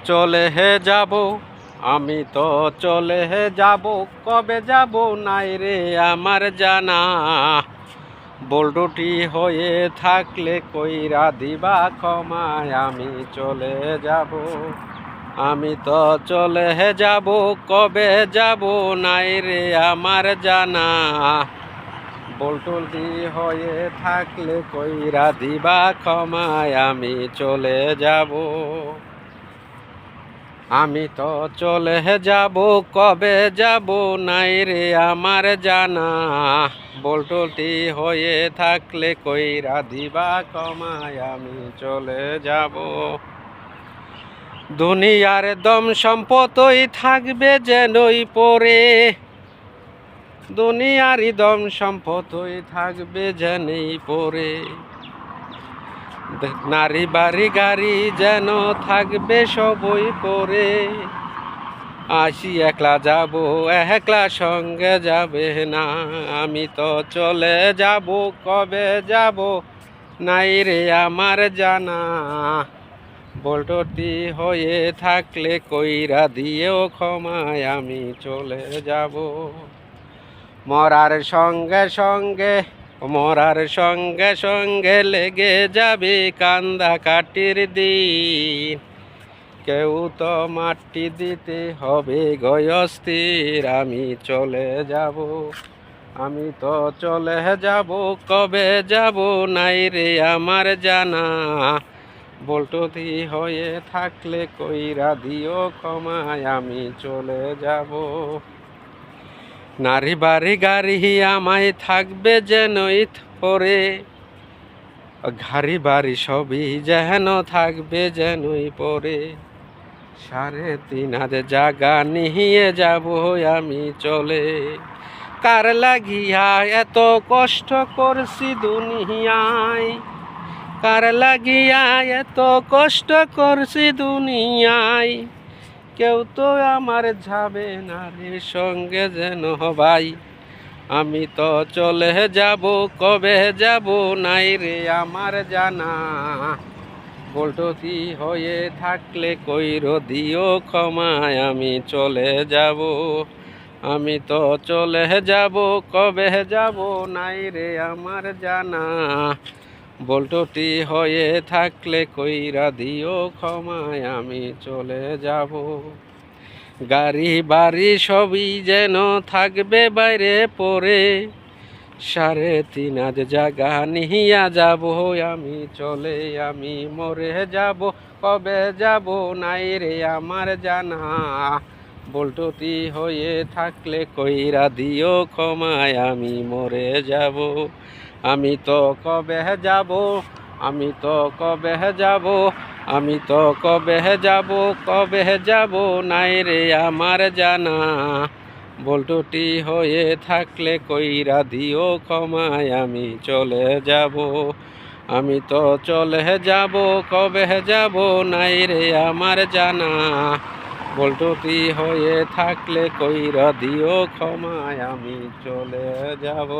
চলে যাব, আমি তো চলে যাব, কবে যাব নাই রে আমার জানা। বল্টুটি হয়ে থাকলে কইরা দিবা ক্ষমায়, আমি চলে যাব, আমি তো চলে যাব, কবে যাব নাই রে আমার জানা। বল্টুটি হয়ে থাকলে কইরা দিবা ক্ষমায়, আমি চলে যাব, আমি তো চলে যাব, কবে যাব নাই রে আমার জানা। বল্টুটি হয়ে থাকলে কইরা দিবা ক্ষমায়, আমি চলে যাব। দুনিয়ার দম সম্পদই থাকবে যেনই পরে, দুনিয়ারই দম সম্পদই থাকবে যেনই পরে। নারী বাড়ি গাড়ি যেন থাকবে সবই পরে। আসি একলা যাব, একলা সঙ্গে যাবে না, আমি তো চলে যাব, কবে যাব নাই রে আমার জানা। বল্টুটি হয়ে থাকলে কইরা দিও ক্ষমায়, আমি চলে যাব। মরার সঙ্গে সঙ্গে, মরার সঙ্গে সঙ্গে লেগে যাবে কান্দা কাটির দিন। কেউ তো মাটি দিতে হবে গয়স্থির, আমি চলে যাব, আমি তো চলে যাব, কবে যাব নাই রে আমার জানা। বল্টুটি হয়ে থাকলে কইরা দিও ক্ষমায়, আমি চলে যাব। নারী বাড়ি গাড়ি আমায় থাকবে যেনই পরে, ঘাড়ি বাড়ি সবই যেন থাকবে যেনই পরে। 3.5 জায়গা নিয়ে যাব আমি চলে। কার লাগিয়া এত কষ্ট করছি দুনিয়ায়, কার লাগিয়া এত কষ্ট করছি দুনিয়ায়। কেউ তো আমার যাবে না রে সঙ্গে যেন ভাই, আমি তো চলে যাব, কবে যাব নাই রে আমার জানা। বল্টুটি হয়ে থাকলে কইর দিও ক্ষমায়, আমি চলে যাব, আমি তো চলে যাব, কবে যাব নাই রে আমার জানা। বল্টুটি হয়ে থাকলে কইরা দিও ক্ষমায়, আমি চলে যাব। গাড়ি বাড়ি সবই যেন থাকবে বাইরে পড়ে। 3.5 জায়গা নিয়া যাব আমি চলে, আমি মরে যাব, কবে যাব নাই রে আমার জানা। বল্টুটি হয়ে থাকলে কইরা দিও ক্ষমায়, আমি মরে যাব, আমি তো কবে যাব, আমি তো কবে যাব, আমি তো কবে যাব, কবে যাব নাই রে আমার জানা। বল্টুটি হয়ে থাকলে কইরা দিও ক্ষমায়, আমি চলে যাব, আমি তো চলে যাব, কবে যাব নাই রে আমার জানা। বল্টুটি হয়ে থাকলে কইরা দিও ক্ষমায়, আমি চলে যাব।